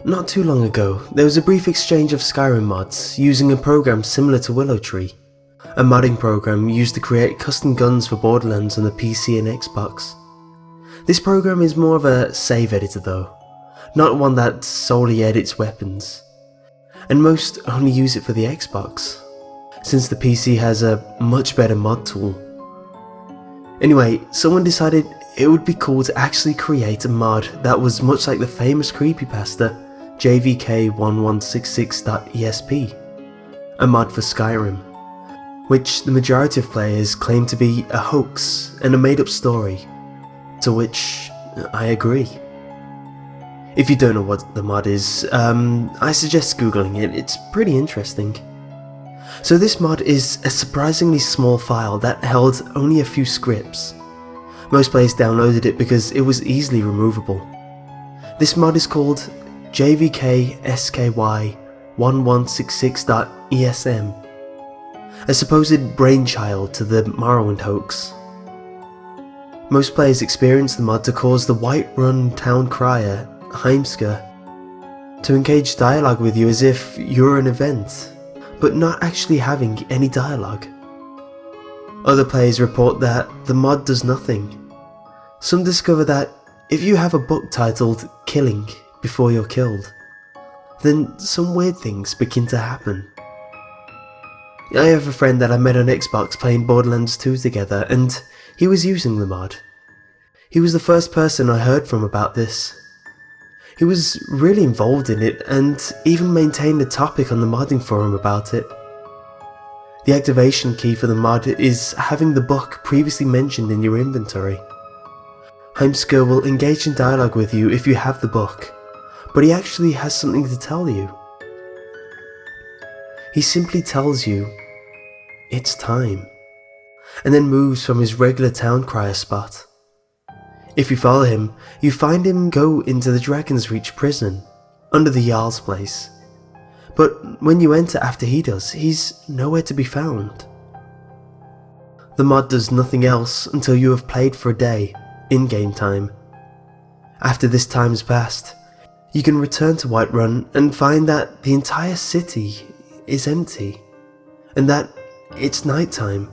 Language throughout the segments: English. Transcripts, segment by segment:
Not too long ago, there was a brief exchange of Skyrim mods using a program similar to Willow Tree, a modding program used to create custom guns for Borderlands on the PC and Xbox. This program is more of a save editor though, not one that solely edits weapons, and most only use it for the Xbox, since the PC has a much better mod tool. Anyway, someone decided it would be cool to actually create a mod that was much like the famous CreepyPasta JVKSKY1166.esm, a mod for Skyrim, which the majority of players claim to be a hoax and a made-up story, to which I agree. If you don't know what the mod is, I suggest googling it, it's pretty interesting. So this mod is a surprisingly small file that held only a few scripts. Most players downloaded it because it was easily removable. This mod is called JVKSKY1166.esm, a supposed brainchild to the Morrowind hoax. Most players experience the mod to cause the Whiterun town crier, Heimska, to engage dialogue with you as if you're an event, but not actually having any dialogue. Other players report that the mod does nothing. Some discover that if you have a book titled Killing Before You're Killed, then some weird things begin to happen. I have a friend that I met on Xbox playing Borderlands 2 together, and he was using the mod. He was the first person I heard from about this. He was really involved in it and even maintained a topic on the modding forum about it. The activation key for the mod is having the book previously mentioned in your inventory. Heimska will engage in dialogue with you if you have the book, but he actually has something to tell you. He simply tells you, "It's time," and then moves from his regular town crier spot. If you follow him, you find him go into the Dragon's Reach prison, under the Jarl's place. But when you enter after he does, he's nowhere to be found. The mod does nothing else until you have played for a day, in-game time. After this time has passed, you can return to Whiterun and find that the entire city is empty, and that it's nighttime,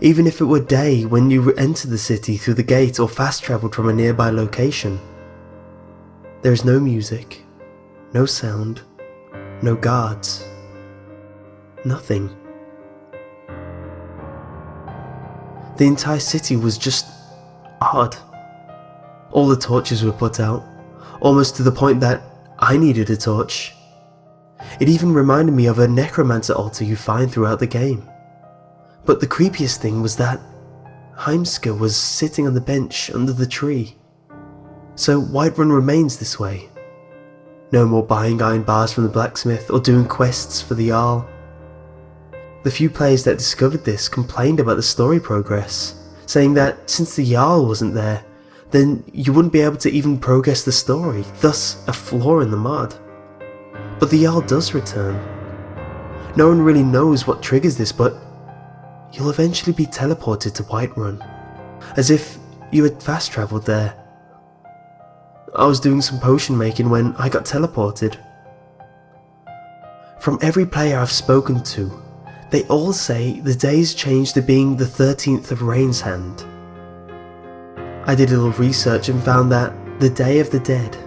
even if it were day when you entered the city through the gate or fast travelled from a nearby location. There is no music, no sound, no guards, nothing. The entire city was just odd. All the torches were put out, almost to the point that I needed a torch. It even reminded me of a necromancer altar you find throughout the game. But the creepiest thing was that Heimska was sitting on the bench under the tree. So Whiterun remains this way. No more buying iron bars from the blacksmith or doing quests for the Jarl. The few players that discovered this complained about the story progress, saying that since the Jarl wasn't there, then you wouldn't be able to even progress the story, thus a flaw in the mod. But the Jarl does return. No one really knows what triggers this, but you'll eventually be teleported to Whiterun, as if you had fast travelled there. I was doing some potion making when I got teleported. From every player I've spoken to, they all say the days changed to being the 13th of Rain's Hand. I did a little research and found that the Day of the Dead,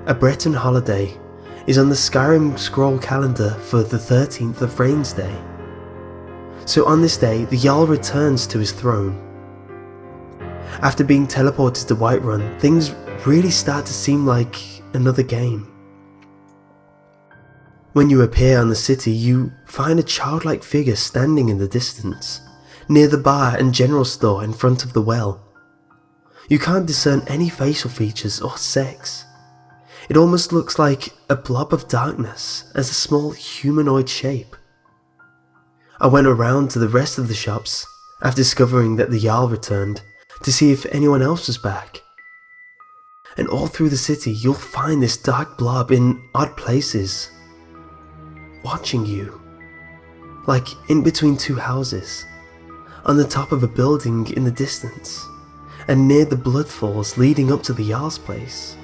a Breton holiday, is on the Skyrim scroll calendar for the 13th of Rain's Day. So on this day, the Jarl returns to his throne. After being teleported to Whiterun, things really start to seem like another game. When you appear on the city, you find a childlike figure standing in the distance, near the bar and general store in front of the well. You can't discern any facial features or sex. It almost looks like a blob of darkness as a small humanoid shape. I went around to the rest of the shops, after discovering that the Jarl returned, to see if anyone else was back. And all through the city you'll find this dark blob in odd places, watching you. Like in between two houses, on the top of a building in the distance, and near the bloodfalls leading up to the Jarl's place.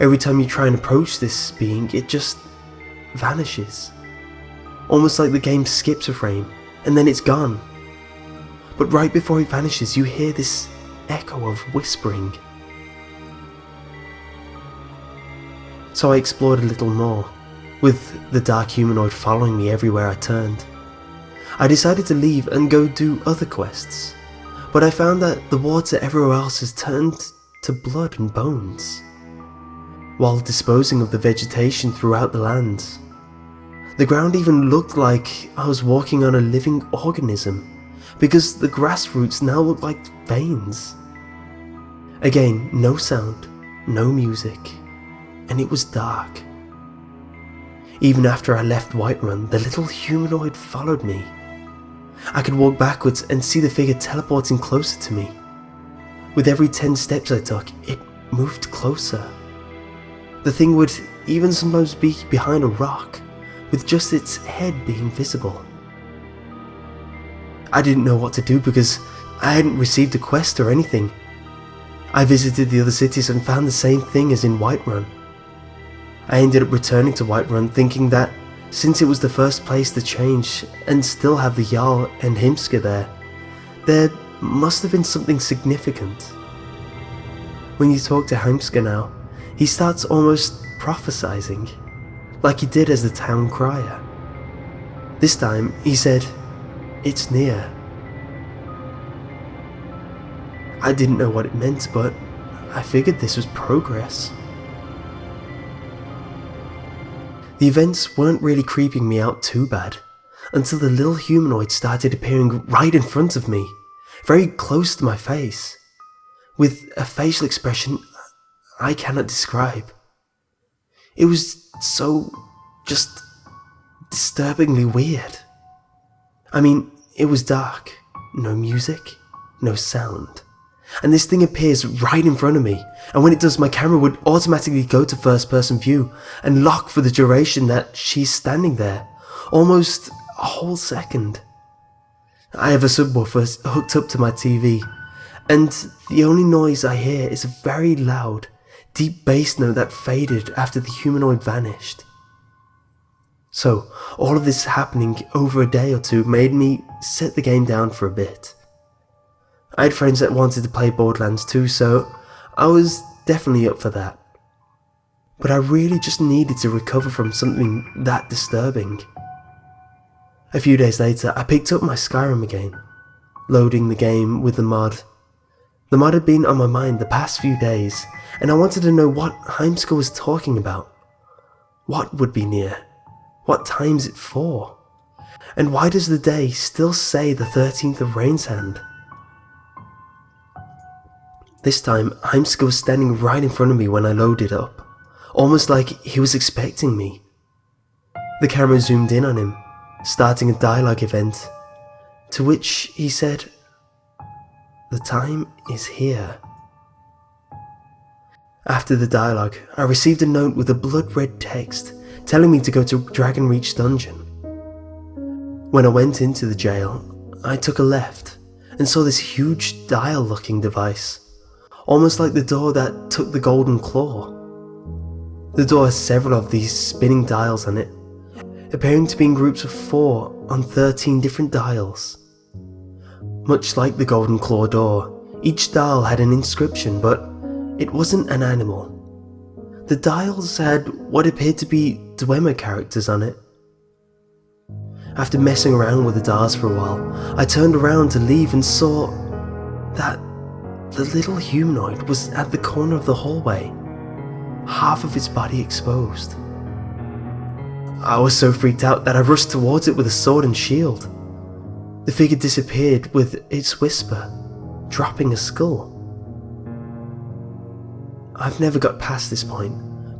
Every time you try and approach this being, it just vanishes. Almost like the game skips a frame, and then it's gone. But right before it vanishes, you hear this echo of whispering. So I explored a little more, with the dark humanoid following me everywhere I turned. I decided to leave and go do other quests, but I found that the water everywhere else has turned to blood and bones, while disposing of the vegetation throughout the land. The ground even looked like I was walking on a living organism, because the grass roots now looked like veins. Again, no sound, no music, and it was dark. Even after I left Whiterun, the little humanoid followed me. I could walk backwards and see the figure teleporting closer to me. With every 10 steps I took, it moved closer. The thing would even sometimes be behind a rock, with just its head being visible. I didn't know what to do because I hadn't received a quest or anything. I visited the other cities and found the same thing as in Whiterun. I ended up returning to Whiterun thinking that since it was the first place to change and still have the Jarl and Himska there must have been something significant. When you talk to Himska now, he starts almost prophesizing, like he did as the town crier. This time he said, "It's near." I didn't know what it meant, but I figured this was progress. The events weren't really creeping me out too bad, until the little humanoid started appearing right in front of me, very close to my face, with a facial expression I cannot describe. It was so just disturbingly weird. I mean, it was dark, no music, no sound, and this thing appears right in front of me, and when it does, my camera would automatically go to first person view and lock for the duration that she's standing there, almost a whole second. I have a subwoofer hooked up to my TV, and the only noise I hear is a very loud, deep bass note that faded after the humanoid vanished. So, all of this happening over a day or two made me set the game down for a bit. I had friends that wanted to play Borderlands 2, so I was definitely up for that. But I really just needed to recover from something that disturbing. A few days later, I picked up my Skyrim again, loading the game with the mod. The mod had been on my mind the past few days, and I wanted to know what Himska was talking about. What would be near? What time's it for? And why does the day still say the 13th of Rain's Hand? This time, Himska was standing right in front of me when I loaded up, almost like he was expecting me. The camera zoomed in on him, starting a dialogue event, to which he said, "The time is here." After the dialogue, I received a note with a blood-red text telling me to go to Dragonreach Dungeon. When I went into the jail, I took a left and saw this huge dial-looking device, almost like the door that took the Golden Claw. The door has several of these spinning dials on it, appearing to be in groups of 4 on 13 different dials. Much like the Golden Claw door, each dial had an inscription, but it wasn't an animal. The dials had what appeared to be Dwemer characters on it. After messing around with the dials for a while, I turned around to leave and saw that the little humanoid was at the corner of the hallway, half of its body exposed. I was so freaked out that I rushed towards it with a sword and shield. The figure disappeared with its whisper, dropping a skull. I've never got past this point,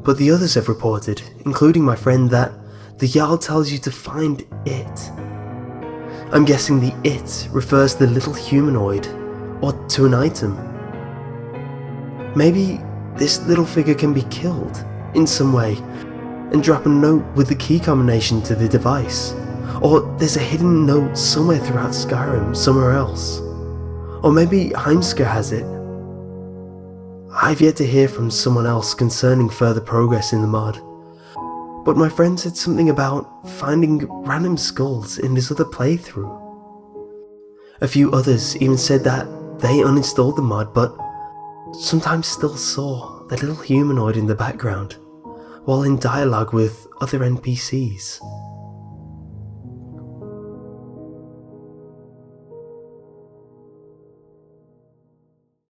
but the others have reported, including my friend, that the Jarl tells you to find it. I'm guessing the it refers to the little humanoid, or to an item. Maybe this little figure can be killed in some way and drop a note with the key combination to the device, or there's a hidden note somewhere throughout Skyrim somewhere else, or maybe Himska has it. I've yet to hear from someone else concerning further progress in the mod, but my friend said something about finding random skulls in his other playthrough. A few others even said that they uninstalled the mod but sometimes still saw the little humanoid in the background while in dialogue with other NPCs.